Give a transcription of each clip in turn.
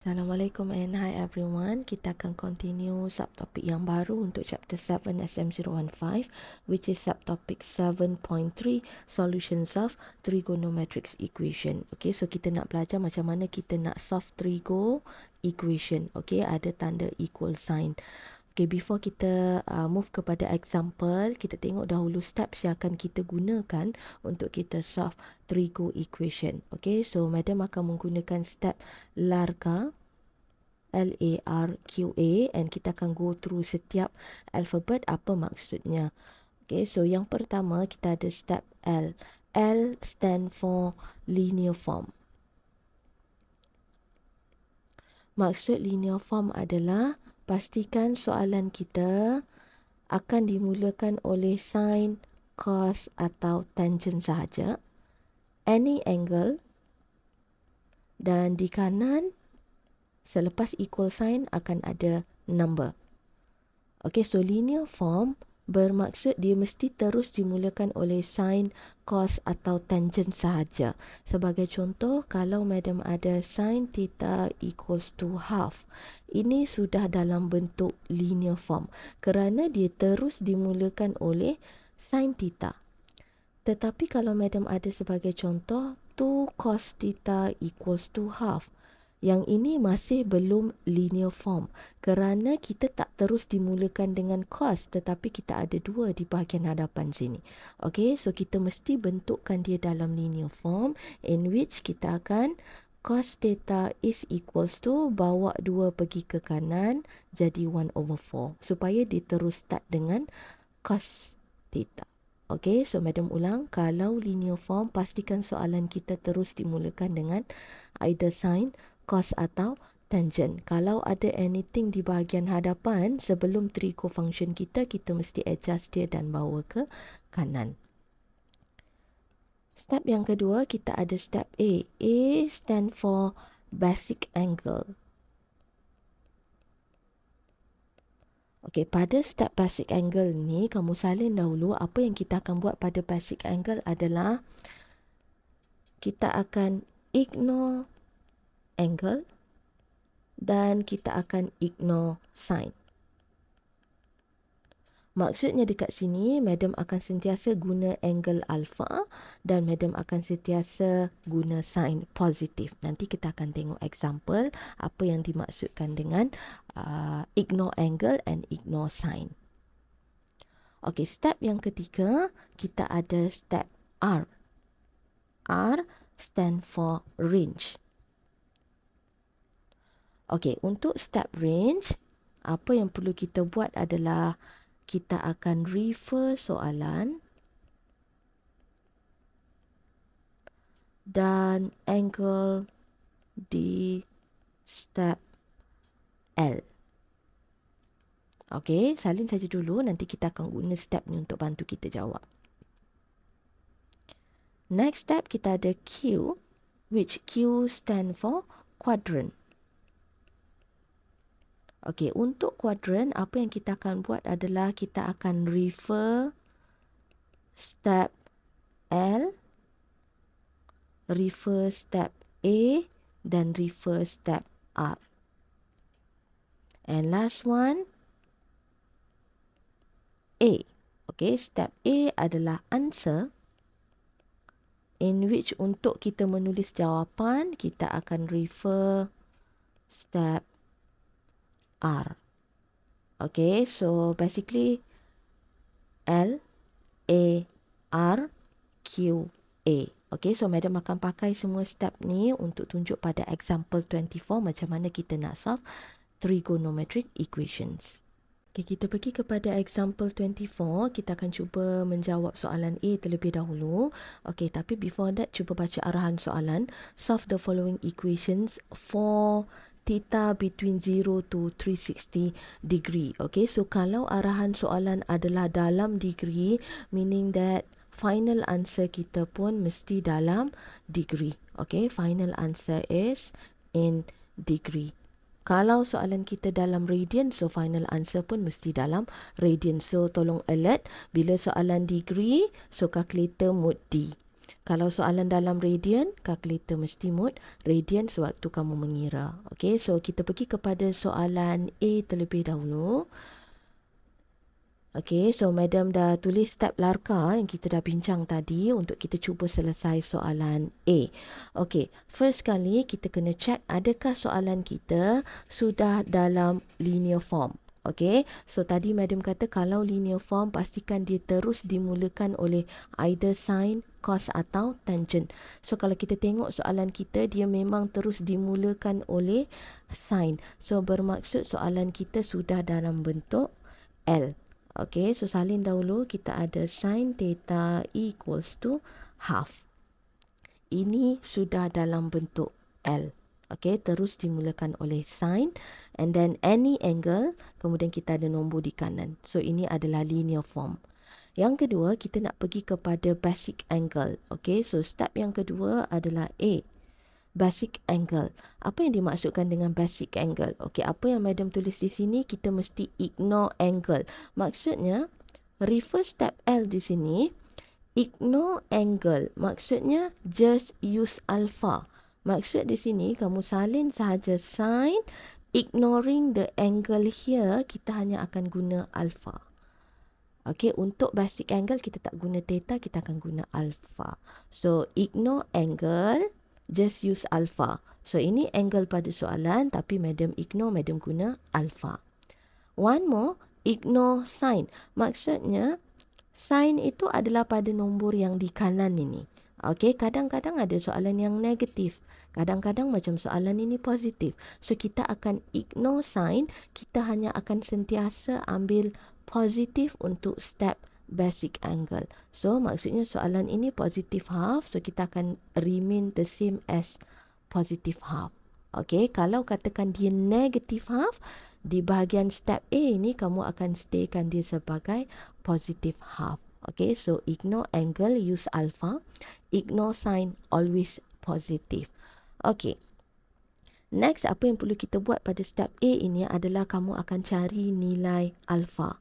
Assalamualaikum and hi everyone. Kita akan continue subtopik yang baru untuk chapter 7 SM015, which is subtopic 7.3 solutions of trigonometric equation. Okay, so kita nak belajar macam mana kita nak solve trigo equation. Okay, ada tanda equal sign. Okay, before kita move kepada example, kita tengok dahulu steps yang akan kita gunakan untuk kita solve trigo equation. Okay, so madam akan menggunakan step LARQA, LARQA, and kita akan go through setiap alphabet apa maksudnya. Okay, so yang pertama kita ada step L. L stand for linear form. Maksud linear form adalah pastikan soalan kita akan dimulakan oleh sin, cos atau tangent sahaja, any angle, dan di kanan selepas equal sign akan ada number. Okay, so linear form bermaksud dia mesti terus dimulakan oleh sin, cos atau tangent sahaja. Sebagai contoh, kalau madam ada sin theta equals to half, ini sudah dalam bentuk linear form kerana dia terus dimulakan oleh sin theta. Tetapi kalau madam ada sebagai contoh 2 cos theta equals to half, yang ini masih belum linear form kerana kita tak terus dimulakan dengan cos, tetapi kita ada dua di bahagian hadapan sini. Okay, so kita mesti bentukkan dia dalam linear form in which kita akan cos theta is equals to bawa 2 pergi ke kanan jadi 1/4 supaya dia terus start dengan cos theta. Okay, so madam ulang, kalau linear form pastikan soalan kita terus dimulakan dengan either sin, cos atau tangent. Kalau ada anything di bahagian hadapan sebelum trigo function kita mesti adjust dia dan bawa ke kanan. Step yang kedua kita ada step A. A stand for basic angle. Okey, pada step basic angle ni kamu salin dahulu. Apa yang kita akan buat pada basic angle adalah kita akan ignore angle dan kita akan ignore sign. Maksudnya dekat sini, madam akan sentiasa guna angle alpha dan madam akan sentiasa guna sign positif. Nanti kita akan tengok example apa yang dimaksudkan dengan ignore angle and ignore sign. Okey, step yang ketiga, kita ada step R. R stand for range. Okey, untuk step range, apa yang perlu kita buat adalah kita akan refer soalan dan angle di step L. Okey, salin saja dulu, nanti kita akan guna step ni untuk bantu kita jawab. Next step kita ada Q, which Q stand for quadrant. Okey, untuk quadrant, apa yang kita akan buat adalah kita akan refer step L, refer step A, dan refer step R. And last one, A. Okey, step A adalah answer, in which untuk kita menulis jawapan, kita akan refer step R. Okay, so basically L, A, R, Q, A. Okay, so madam akan pakai semua step ni untuk tunjuk pada example 24 macam mana kita nak solve trigonometric equations. Okay, kita pergi kepada example 24. Kita akan cuba menjawab soalan A terlebih dahulu. Okay, tapi before that, cuba baca arahan soalan. Solve the following equations for theta between 0 to 360 degree. Okay, so kalau arahan soalan adalah dalam degree, meaning that final answer kita pun mesti dalam degree. Okay, final answer is in degree. Kalau soalan kita dalam radian, so final answer pun mesti dalam radian. So tolong alert, bila soalan degree, so calculator mode D. Kalau soalan dalam radian, kalkulator mesti mode radian sewaktu kamu mengira. Okey, so kita pergi kepada soalan A terlebih dahulu. Okey, so madam dah tulis step larka yang kita dah bincang tadi untuk kita cuba selesai soalan A. Okey, first kali kita kena check adakah soalan kita sudah dalam linear form. Okey, so tadi madam kata kalau linear form pastikan dia terus dimulakan oleh either sin, cos atau tangent. So kalau kita tengok soalan kita, dia memang terus dimulakan oleh sin. So bermaksud soalan kita sudah dalam bentuk L. Okey, so salin dahulu kita ada sin theta equals to half. Ini sudah dalam bentuk L. Okey, terus dimulakan oleh sin and then any angle, kemudian kita ada nombor di kanan. So ini adalah linear form. Yang kedua, kita nak pergi kepada basic angle. Okey, so step yang kedua adalah A. Basic angle. Apa yang dimaksudkan dengan basic angle? Okey, apa yang madam tulis di sini, kita mesti ignore angle. Maksudnya, refer step L di sini, ignore angle. Maksudnya, just use alpha. Maksud di sini, kamu salin sahaja sin, ignoring the angle here, kita hanya akan guna alpha. Okey, untuk basic angle, kita tak guna theta, kita akan guna alpha. So, ignore angle, just use alpha. So, ini angle pada soalan, tapi madam ignore, madam guna alpha. One more, ignore sin. Maksudnya, sin itu adalah pada nombor yang di kanan ini. Okey, kadang-kadang ada soalan yang negatif. Kadang-kadang macam soalan ini positif. So, kita akan ignore sin. Kita hanya akan sentiasa ambil positif untuk step basic angle. So, maksudnya soalan ini positive half. So, kita akan remain the same as positive half. Okey, kalau katakan dia negative half, di bahagian step A ini kamu akan staykan dia sebagai positive half. Okay, so ignore angle, use alpha. Ignore sin, always positive. Okay. Next, apa yang perlu kita buat pada step A ini adalah kamu akan cari nilai alpha.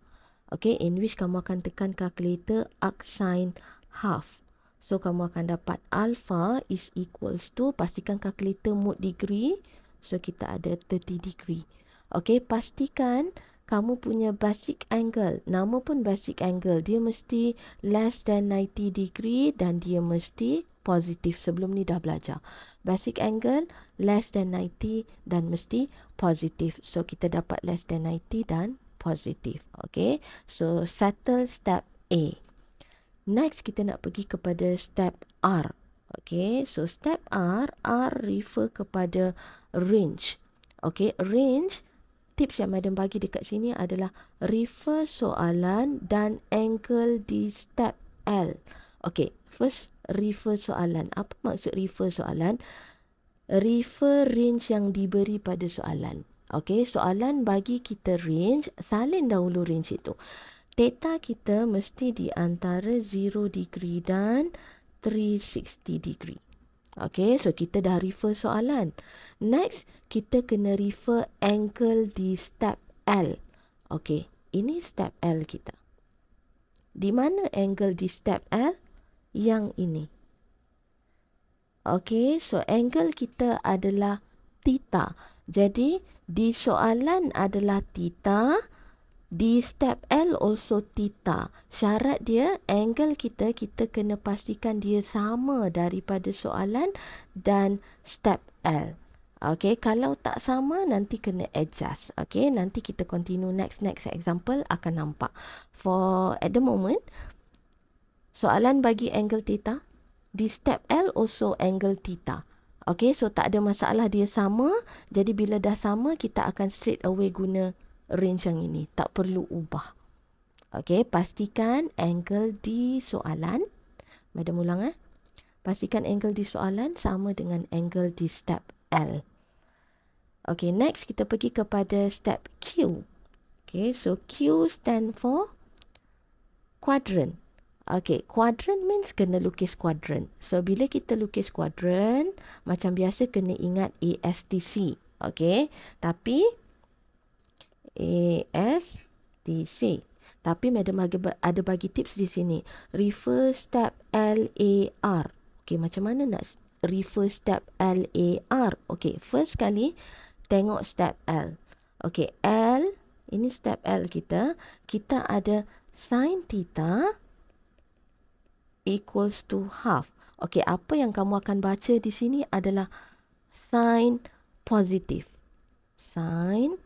Okay, in which kamu akan tekan calculator arc sin half. So, kamu akan dapat alpha is equals to, pastikan calculator mode degree. So, kita ada 30 degree. Okay, pastikan kamu punya basic angle. Nama pun basic angle. Dia mesti less than 90 degree dan dia mesti positif. Sebelum ni dah belajar. Basic angle less than 90 dan mesti positif. So, kita dapat less than 90 dan positif. Okay, so settle step A. Next, kita nak pergi kepada step R. Okay, so step R refer kepada range. Okay, range, tips yang madam bagi dekat sini adalah refer soalan dan angle di step L. Okay, first refer soalan. Apa maksud refer soalan? Refer range yang diberi pada soalan. Okay, soalan bagi kita range, salin dahulu range itu. Theta kita mesti di antara 0 degree dan 360 degree. Okay, so kita dah refer soalan. Next, kita kena refer angle di step L. Okay, ini step L kita. Di mana angle di step L? Yang ini. Okay, so angle kita adalah theta. Jadi, di soalan adalah theta. Di step L also theta. Syarat dia, angle kita kena pastikan dia sama daripada soalan dan step L. Okay, kalau tak sama, nanti kena adjust. Okay, nanti kita continue next example akan nampak. For at the moment, soalan bagi angle theta. Di step L also angle theta. Okay, so tak ada masalah dia sama. Jadi bila dah sama, kita akan straight away guna range yang ini. Tak perlu ubah. Okay, pastikan angle di soalan. Madam ulang Pastikan angle di soalan sama dengan angle di step L. Okay, next kita pergi kepada step Q. Okay, so Q stand for quadrant. Okay, quadrant means kena lukis quadrant. So, bila kita lukis quadrant, macam biasa kena ingat ASTC. Okay, tapi ASTC. Tapi madam ada bagi tips di sini. Refer step LAR. Okey, macam mana nak refer step LAR? Okey, first kali tengok step L. Okey, L, ini step L kita. Kita ada sin theta equals to half. Okey, apa yang kamu akan baca di sini adalah sin positif. Sin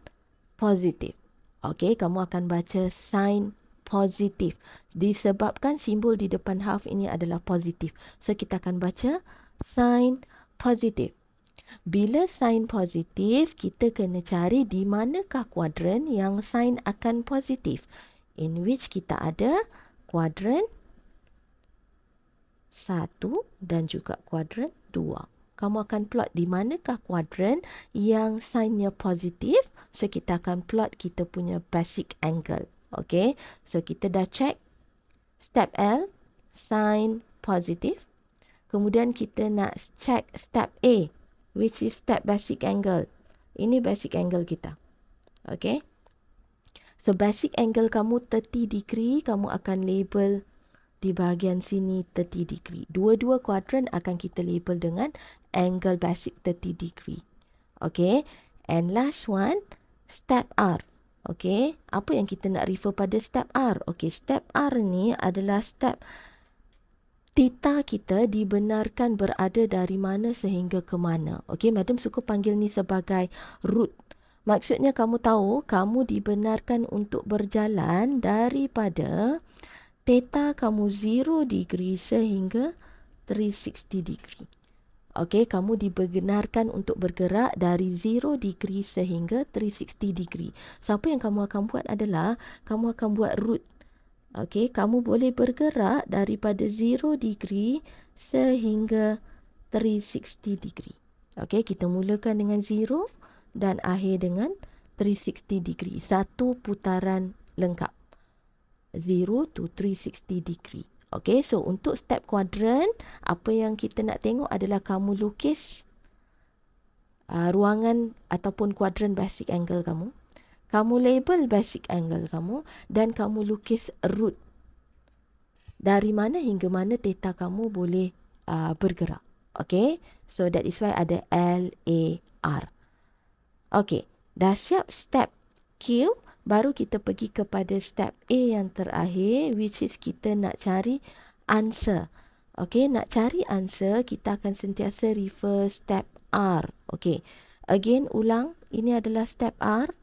positif. Okey, kamu akan baca sin positif. Disebabkan simbol di depan half ini adalah positif. So, kita akan baca sin positif. Bila sin positif, kita kena cari di manakah kuadran yang sin akan positif. In which kita ada kuadran 1 dan juga kuadran 2. Kamu akan plot di manakah kuadran yang sinnya positif. So, kita akan plot kita punya basic angle. Okay. So, kita dah check step L, sin positif. Kemudian kita nak check step A, which is step basic angle. Ini basic angle kita. Okay. So, basic angle kamu 30 degree, kamu akan label di bahagian sini 30 degree. Dua-dua kuadran akan kita label dengan angle basic 30 degree. Okay. And last one, step R. Okay. Apa yang kita nak refer pada step R? Okay. Step R ni adalah step theta kita dibenarkan berada dari mana sehingga ke mana. Okay. Madam suka panggil ni sebagai root. Maksudnya kamu tahu, kamu dibenarkan untuk berjalan daripada theta kamu 0 degree sehingga 360 degree. Okey, kamu dibenarkan untuk bergerak dari 0 degree sehingga 360 degree. So, apa yang kamu akan buat adalah, kamu akan buat root. Okey, kamu boleh bergerak daripada 0 degree sehingga 360 degree. Okey, kita mulakan dengan 0 dan akhir dengan 360 degree. Satu putaran lengkap. 0 to 360 degree. Okay, so untuk step kuadran, apa yang kita nak tengok adalah kamu lukis ruangan ataupun kuadran basic angle kamu. Kamu label basic angle kamu dan kamu lukis root. Dari mana hingga mana theta kamu boleh bergerak. Okay, so that is why ada LAR. Okay, dah siap step Q. Baru kita pergi kepada step A yang terakhir, which is kita nak cari answer. Okay, nak cari answer, kita akan sentiasa refer step R. Okay, again ulang, ini adalah step R.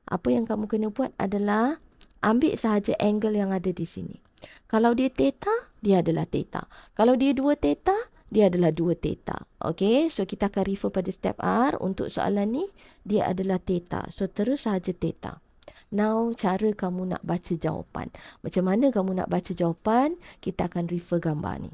Apa yang kamu kena buat adalah ambil sahaja angle yang ada di sini. Kalau dia theta, dia adalah theta. Kalau dia 2 theta, dia adalah 2 theta. Okay, so kita akan refer pada step R. Untuk soalan ni, dia adalah theta. So, terus sahaja theta. Now, cara kamu nak baca jawapan. Macam mana kamu nak baca jawapan? Kita akan refer gambar ni.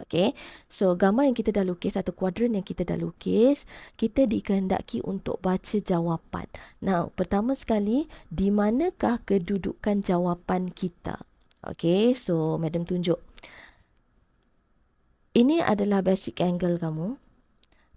Okay. So, gambar yang kita dah lukis atau kuadran yang kita dah lukis, kita dikehendaki untuk baca jawapan. Now, pertama sekali, di manakah kedudukan jawapan kita? Okay. So, Madam tunjuk. Ini adalah basic angle kamu.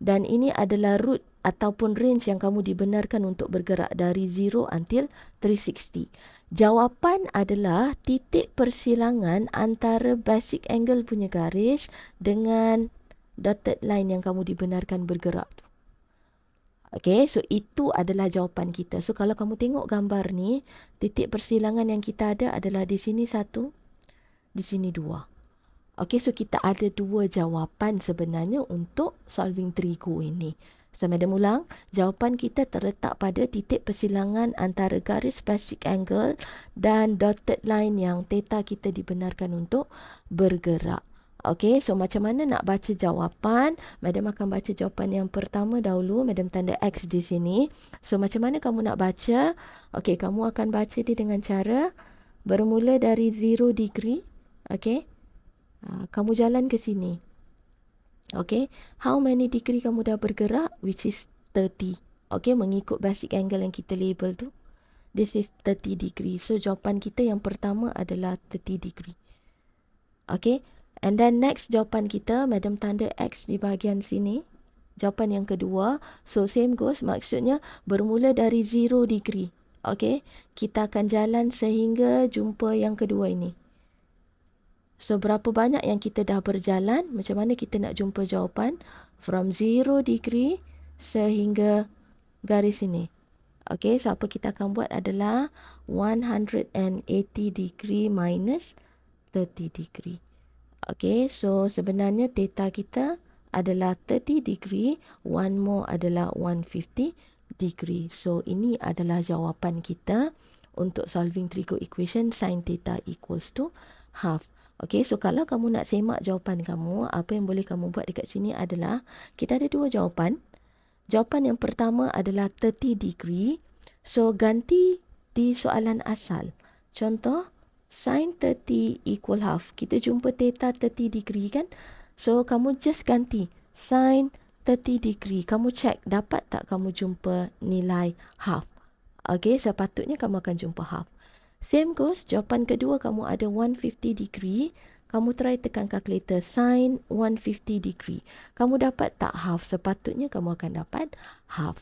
Dan ini adalah root ataupun range yang kamu dibenarkan untuk bergerak dari 0 until 360. Jawapan adalah titik persilangan antara basic angle punya garis dengan dotted line yang kamu dibenarkan bergerak. Okay, so itu adalah jawapan kita. So, kalau kamu tengok gambar ni, titik persilangan yang kita ada adalah di sini 1, di sini 2. Okay, so kita ada 2 jawapan sebenarnya untuk solving trigo ini. So, Madam ulang, jawapan kita terletak pada titik persilangan antara garis basic angle dan dotted line yang theta kita dibenarkan untuk bergerak. Okay, so macam mana nak baca jawapan? Madam akan baca jawapan yang pertama dahulu. Madam tanda X di sini. So, macam mana kamu nak baca? Okay, kamu akan baca dia dengan cara bermula dari 0 degree. Okay. Kamu jalan ke sini. Okay. How many degree kamu dah bergerak? Which is 30. Okay. Mengikut basic angle yang kita label tu. This is 30 degree. So, jawapan kita yang pertama adalah 30 degree. Okay. And then next jawapan kita, Madam tanda X di bahagian sini. Jawapan yang kedua. So, same goes. Maksudnya bermula dari 0 degree. Okay. Kita akan jalan sehingga jumpa yang kedua ini. So, berapa banyak yang kita dah berjalan, macam mana kita nak jumpa jawapan from 0 degree sehingga garis ini. Okay, so apa kita akan buat adalah 180 degree minus 30 degree. Okay, so sebenarnya theta kita adalah 30 degree, one more adalah 150 degree. So, ini adalah jawapan kita untuk solving trigo equation sin theta equals to half. Okay, so kalau kamu nak semak jawapan kamu, apa yang boleh kamu buat dekat sini adalah, kita ada dua jawapan. Jawapan yang pertama adalah 30 degree. So, ganti di soalan asal. Contoh, sin 30 equal half. Kita jumpa theta 30 degree kan? So, kamu just ganti sin 30 degree. Kamu check, dapat tak kamu jumpa nilai half? Okay, sepatutnya kamu akan jumpa half. Same goes, jawapan kedua kamu ada 150 degree. Kamu try tekan kalkulator sin 150 degree. Kamu dapat tak half? Sepatutnya kamu akan dapat half.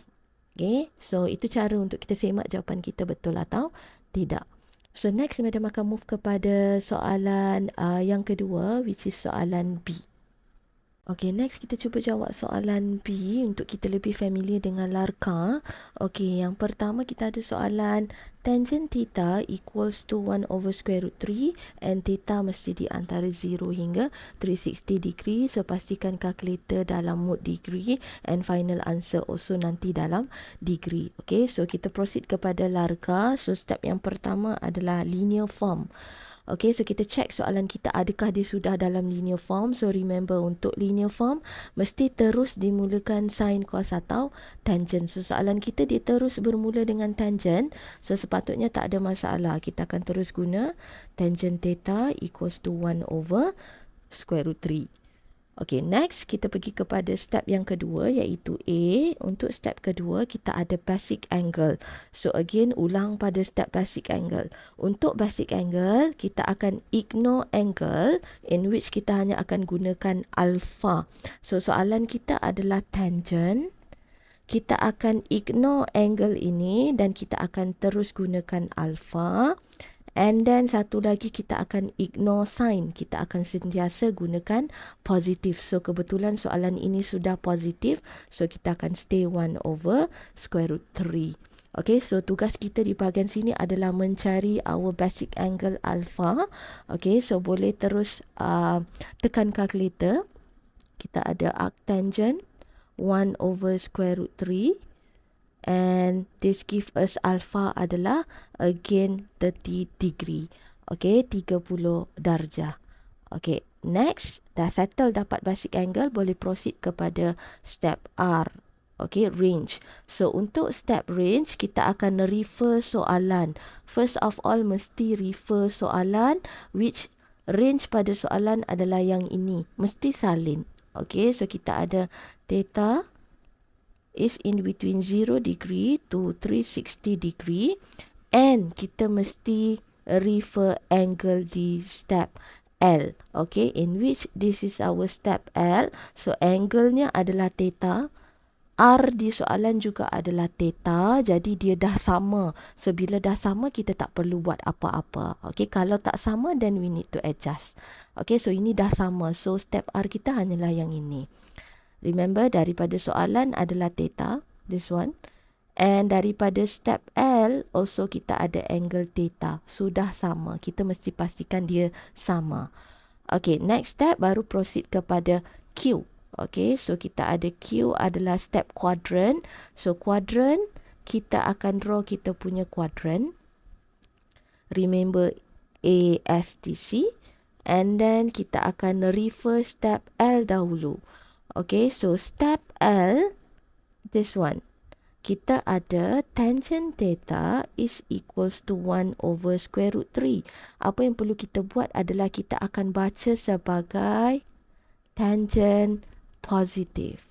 Okay, so itu cara untuk kita semak jawapan kita betul atau tidak. So next, Madam akan move kepada soalan yang kedua, which is soalan B. Okay, next kita cuba jawab soalan B untuk kita lebih familiar dengan larka. Okay, yang pertama kita ada soalan tangent theta equals to 1 over square root 3 and theta mesti di antara 0 hingga 360 degree. So, pastikan kalkulator dalam mode degree and final answer also nanti dalam degree. Okay, so kita proceed kepada larka. So, step yang pertama adalah linear form. Okay, so kita check soalan kita adakah dia sudah dalam linear form. So, remember untuk linear form, mesti terus dimulakan sin, cos atau tangent. So, soalan kita dia terus bermula dengan tangent. So, sepatutnya tak ada masalah. Kita akan terus guna tangent theta equals to 1 over square root 3. Okay, next kita pergi kepada step yang kedua iaitu A. Untuk step kedua kita ada basic angle. So again ulang pada step basic angle. Untuk basic angle kita akan ignore angle in which kita hanya akan gunakan alpha. So soalan kita adalah tangent. Kita akan ignore angle ini dan kita akan terus gunakan alpha. And then satu lagi kita akan ignore sign. Kita akan sentiasa gunakan positif. So kebetulan soalan ini sudah positif. So kita akan stay 1 over square root 3. Okay, so tugas kita di bahagian sini adalah mencari our basic angle alpha. Okay, so boleh terus tekan kalkulator. Kita ada arctangent 1 over square root 3. And this give us alpha adalah again 30 degree. Okay, 30 darjah. Okay, next, dah settle dapat basic angle, boleh proceed kepada step R. Okay, range. So, untuk step range, kita akan refer soalan. First of all, mesti refer soalan, which range pada soalan adalah yang ini. Mesti salin. Okay, so kita ada theta is in between 0 degree to 360 degree and kita mesti refer angle di step L. Okay, in which this is our step L. So, angle-nya adalah theta. R di soalan juga adalah theta. Jadi, dia dah sama. So, bila dah sama, kita tak perlu buat apa-apa. Okay, kalau tak sama, then we need to adjust. Okay, so ini dah sama. So, step R kita hanyalah yang ini. Remember, daripada soalan adalah theta, this one. And daripada step L, also kita ada angle theta. Sudah sama. Kita mesti pastikan dia sama. Okay, next step baru proceed kepada Q. Okay, so kita ada Q adalah step quadrant. So, quadrant, kita akan draw kita punya quadrant. Remember, A, S, T, C. And then, kita akan refer step L dahulu. Okay, so step L, this one. Kita ada tangent theta is equals to 1 over square root 3. Apa yang perlu kita buat adalah kita akan baca sebagai tangent positif.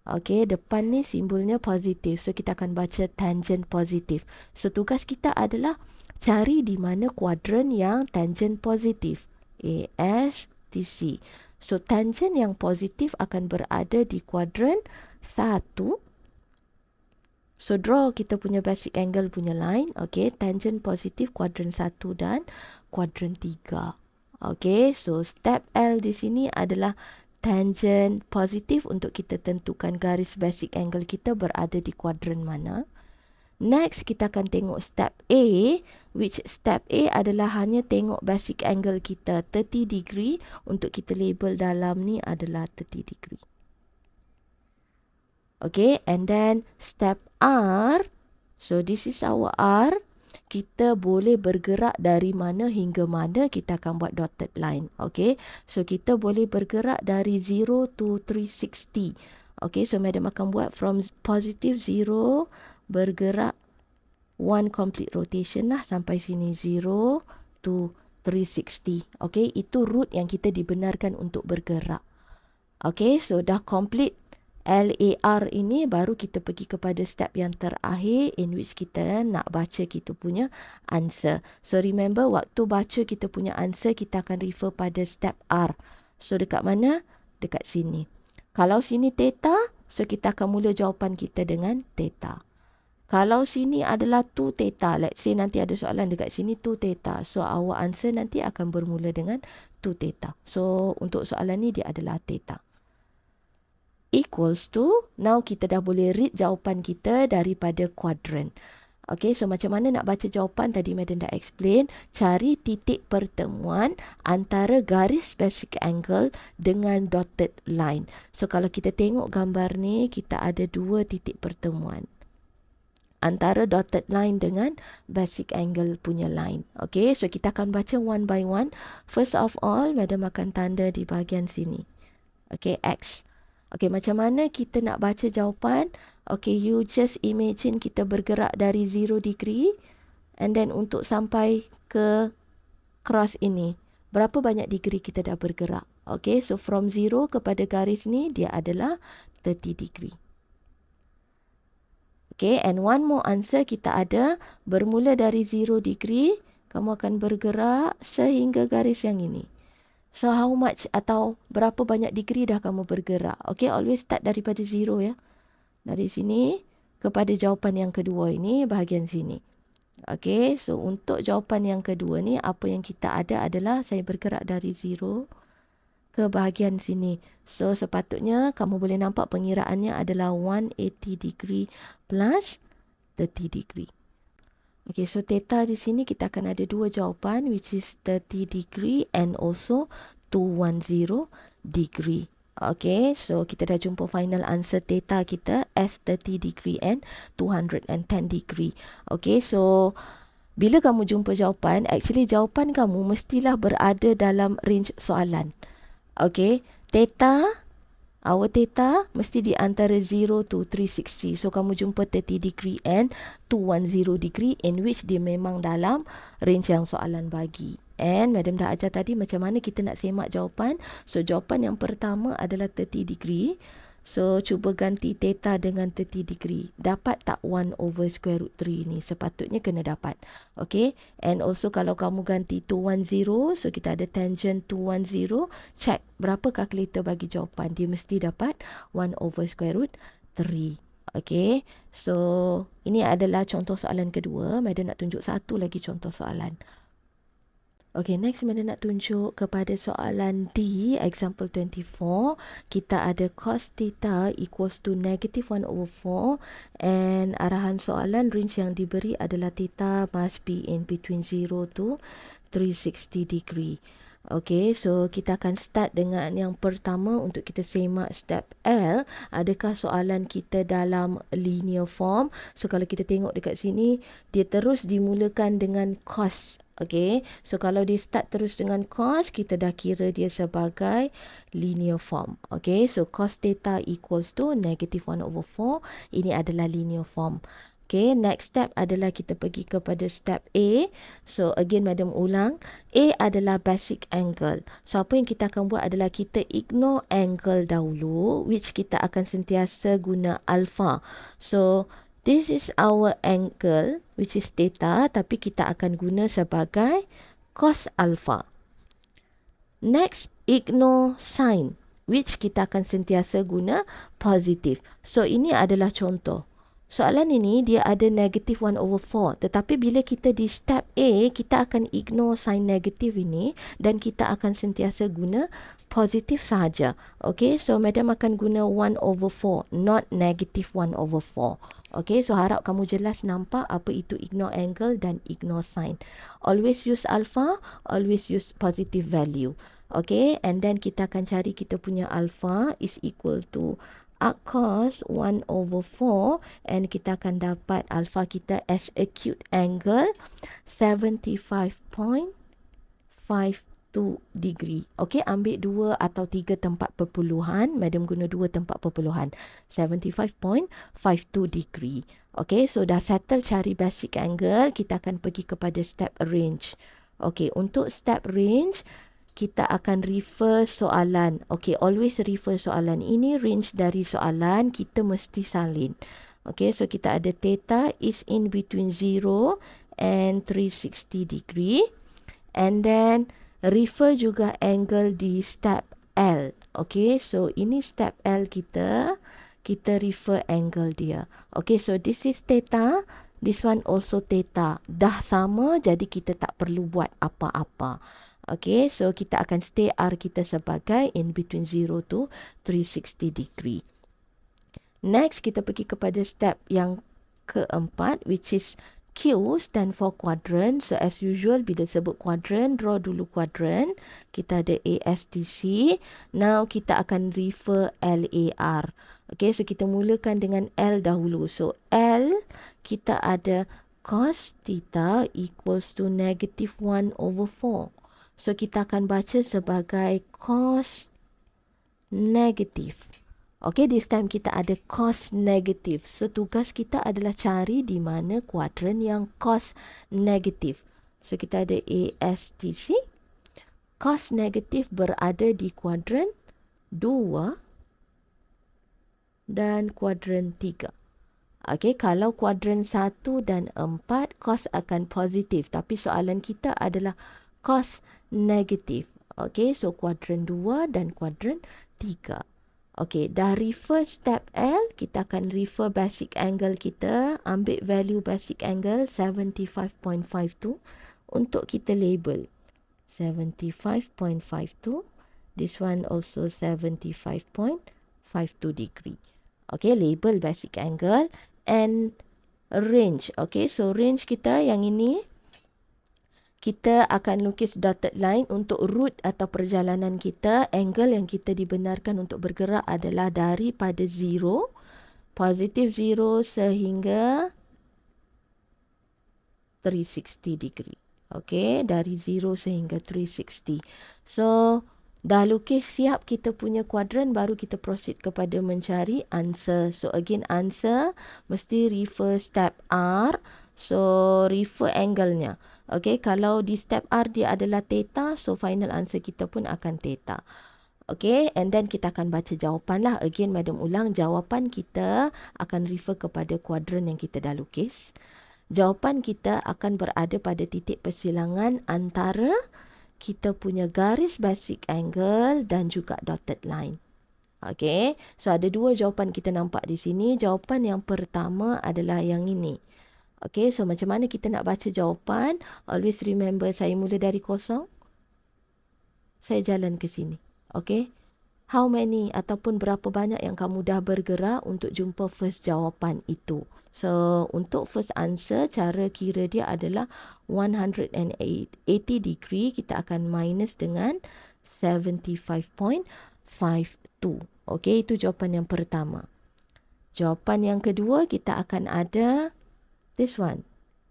Okay, depan ni simbolnya positif. So, kita akan baca tangent positif. So, tugas kita adalah cari di mana kuadran yang tangent positif. A, S, T, C. So, tangent yang positif akan berada di kuadran 1. So, draw kita punya basic angle punya line. Okay, tangent positif kuadran 1 dan kuadran 3. Okay, so step L di sini adalah tangent positif untuk kita tentukan garis basic angle kita berada di kuadran mana. Next, kita akan tengok step A, which step A adalah hanya tengok basic angle kita 30 degree untuk kita label dalam ni adalah 30 degree. Okay, and then step R, so this is our R. Kita boleh bergerak dari mana hingga mana, kita akan buat dotted line. Okay, so kita boleh bergerak dari 0 to 360. Okay, so madam akan buat from positive 0 bergerak 1 complete rotation lah sampai sini 0 to 360. Okay, itu route yang kita dibenarkan untuk bergerak. Okay, so dah complete LAR ini, baru kita pergi kepada step yang terakhir in which kita nak baca kita punya answer. So remember, waktu baca kita punya answer, kita akan refer pada step R. So dekat mana? Dekat sini. Kalau sini theta, so kita akan mula jawapan kita dengan theta. Kalau sini adalah 2 theta, let's say nanti ada soalan dekat sini 2 theta. So our answer nanti akan bermula dengan 2 theta. So untuk soalan ni dia adalah theta. Equals to, now kita dah boleh read jawapan kita daripada kuadran. Okay, so macam mana nak baca jawapan? Tadi madam dah explain. Cari titik pertemuan antara garis basic angle dengan dotted line. So kalau kita tengok gambar ni, kita ada 2 titik pertemuan antara dotted line dengan basic angle punya line. Okay, so kita akan baca one by one. First of all, madam akan tanda di bahagian sini. Okay, X. Okay, macam mana kita nak baca jawapan? Okay, you just imagine kita bergerak dari 0 degree. And then untuk sampai ke cross ini, berapa banyak degree kita dah bergerak? Okay, so from 0 kepada garis ni, dia adalah 30 degree. Okay, and one more answer kita ada, bermula dari 0 degree, kamu akan bergerak sehingga garis yang ini. So how much atau berapa banyak degree dah kamu bergerak? Okay, always start daripada 0 ya. Dari sini kepada jawapan yang kedua ini, bahagian sini. Okay, so untuk jawapan yang kedua ni, apa yang kita ada adalah saya bergerak dari 0 ke bahagian sini. So sepatutnya kamu boleh nampak pengiraannya adalah 180 degree plus 30 degree. Okay, so theta di sini kita akan ada 2 jawapan, which is 30 degree and also 210 degree. Okay, so kita dah jumpa final answer theta kita as 30 degree and 210 degree. Okay, so bila kamu jumpa jawapan, actually jawapan kamu mestilah berada dalam range soalan. Okay, theta, our theta mesti di antara 0 to 360. So kamu jumpa 30 degree and 210 degree in which dia memang dalam range yang soalan bagi. And madam dah ajar tadi macam mana kita nak semak jawapan. So jawapan yang pertama adalah 30 degree. So cuba ganti theta dengan 30 degree. Dapat tak 1 over square root 3 ni? Sepatutnya kena dapat. Okay. And also kalau kamu ganti 210. So kita ada tangent 210. Check berapa kalkulator bagi jawapan. Dia mesti dapat 1 over square root 3. Okay. So ini adalah contoh soalan kedua. Madam nak tunjuk satu lagi contoh soalan. Okay, next madam nak tunjuk kepada soalan D, example 24. Kita ada cos theta equals to negative 1 over 4. And arahan soalan, range yang diberi adalah theta must be in between 0 to 360 degree. Okay, so kita akan start dengan yang pertama untuk kita semak step L. Adakah soalan kita dalam linear form? So kalau kita tengok dekat sini, dia terus dimulakan dengan cos. Okay, so kalau dia start terus dengan cos, kita dah kira dia sebagai linear form. Okay, so cos theta equals to negative 1 over 4. Ini adalah linear form. Okay, next step adalah kita pergi kepada step A. So again madam ulang, A adalah basic angle. So apa yang kita akan buat adalah kita ignore angle dahulu, which kita akan sentiasa guna alpha. So this is our angle, which is theta, tapi kita akan guna sebagai cos alpha. Next, ignore sin, which kita akan sentiasa guna positif. So ini adalah contoh. Soalan ini dia ada negative 1/4. Tetapi bila kita di step A, kita akan ignore sign negative ini dan kita akan sentiasa guna positif sahaja. Okay, so madam akan guna 1/4, not negative 1/4. Okay, so harap kamu jelas nampak apa itu ignore angle dan ignore sign. Always use alpha, always use positive value. Okay, and then kita akan cari kita punya alpha is equal to arc cos 1/4 and kita akan dapat alpha kita as acute angle 75.52 degree. Okey, ambil 2 atau 3 tempat perpuluhan. Madam guna 2 tempat perpuluhan. 75.52 degree. Okey, so dah settle cari basic angle. Kita akan pergi kepada step arrange. Okey, untuk step range, kita akan refer soalan. Okay, always refer soalan. Ini range dari soalan, kita mesti salin. Okay, so kita ada theta is in between 0 and 360 degree. And then, refer juga angle di step L. Okay, so ini step L kita. Kita refer angle dia. Okay, so this is theta. This one also theta. Dah sama, jadi kita tak perlu buat apa-apa. Okay, so kita akan stay R kita sebagai in between 0 to 360 degree. Next, kita pergi kepada step yang keempat, which is Q stand for quadrant. So, as usual, bila sebut quadrant, draw dulu quadrant. Kita ada ASTC. Now, kita akan refer LAR. Okay, so kita mulakan dengan L dahulu. So, L, kita ada cos theta equals to negative 1/4. So, kita akan baca sebagai cos negative. Okay, this time kita ada cos negative. So, tugas kita adalah cari di mana kuadran yang cos negative. So, kita ada ASTC. Cos negative berada di kuadran 2 dan kuadran 3. Okay, kalau kuadran 1 dan 4, cos akan positif. Tapi soalan kita adalah cos negatif. Okay, so kuadran 2 dan kuadran 3. Okay, dah refer step L, kita akan refer basic angle kita. Ambil value basic angle 75.52 untuk kita label. 75.52. This one also 75.52 degree. Okay, label basic angle and range. Okay, so range kita yang ini, kita akan lukis dotted line untuk route atau perjalanan kita. Angle yang kita dibenarkan untuk bergerak adalah daripada 0, positif 0 sehingga 360 degree. Okay, dari 0 sehingga 360. So, dah lukis siap kita punya kuadran, baru kita proceed kepada mencari answer. So, again answer mesti refer step R. So, refer angle-nya. Okay, kalau di step R dia adalah theta, so final answer kita pun akan theta. Okay, and then kita akan baca jawapan lah. Again, madam ulang, jawapan kita akan refer kepada kuadran yang kita dah lukis. Jawapan kita akan berada pada titik persilangan antara kita punya garis basic angle dan juga dotted line. Okay, so ada dua jawapan kita nampak di sini. Jawapan yang pertama adalah yang ini. Okay, so macam mana kita nak baca jawapan? Always remember, saya mula dari kosong. Saya jalan ke sini. Okay. How many ataupun berapa banyak yang kamu dah bergerak untuk jumpa first jawapan itu. So, untuk first answer, cara kira dia adalah 180 degree. Kita akan minus dengan 75.52. Okay, itu jawapan yang pertama. Jawapan yang kedua, kita akan ada this one.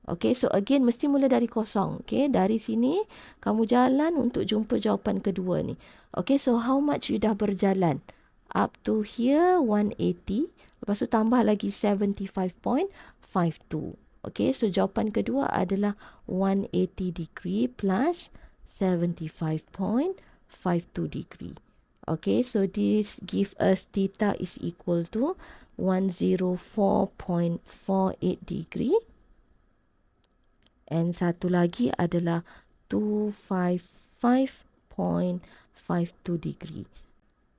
Okay, so again mesti mula dari kosong. Okay, dari sini kamu jalan untuk jumpa jawapan kedua ni. Okay, so how much you dah berjalan? Up to here 180. Lepas tu tambah lagi 75.52. Okay, so jawapan kedua adalah 180 degree plus 75.52 degree. Okay, so this give us theta is equal to 104.48 degree. And satu lagi adalah 255.52 degree.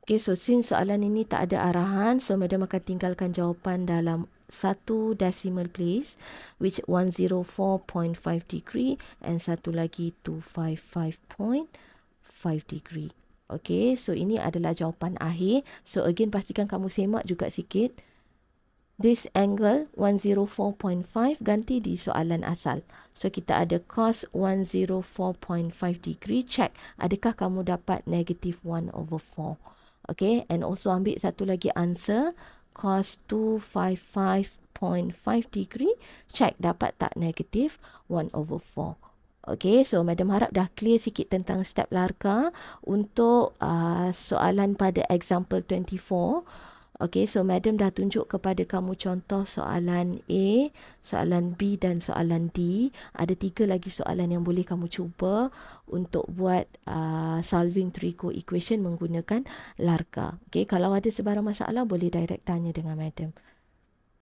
Okay, so since soalan ini tak ada arahan, so madam akan tinggalkan jawapan dalam satu decimal place, which 104.5 degree, and satu lagi 255.5 degree. Okay, so ini adalah jawapan akhir. So again, pastikan kamu semak juga sikit. This angle 104.5 ganti di soalan asal. So kita ada cos 104.5 degree. Check adakah kamu dapat negative 1/4. Okay, and also ambil satu lagi answer cos 255.5 degree. Check dapat tak negative 1/4. Okay, so Madam harap dah clear sikit tentang step larka untuk soalan pada example 24. Okay, so Madam dah tunjuk kepada kamu contoh soalan A, soalan B dan soalan D. Ada 3 lagi soalan yang boleh kamu cuba untuk buat solving three co-equation menggunakan larka. Okay, kalau ada sebarang masalah boleh direct tanya dengan Madam.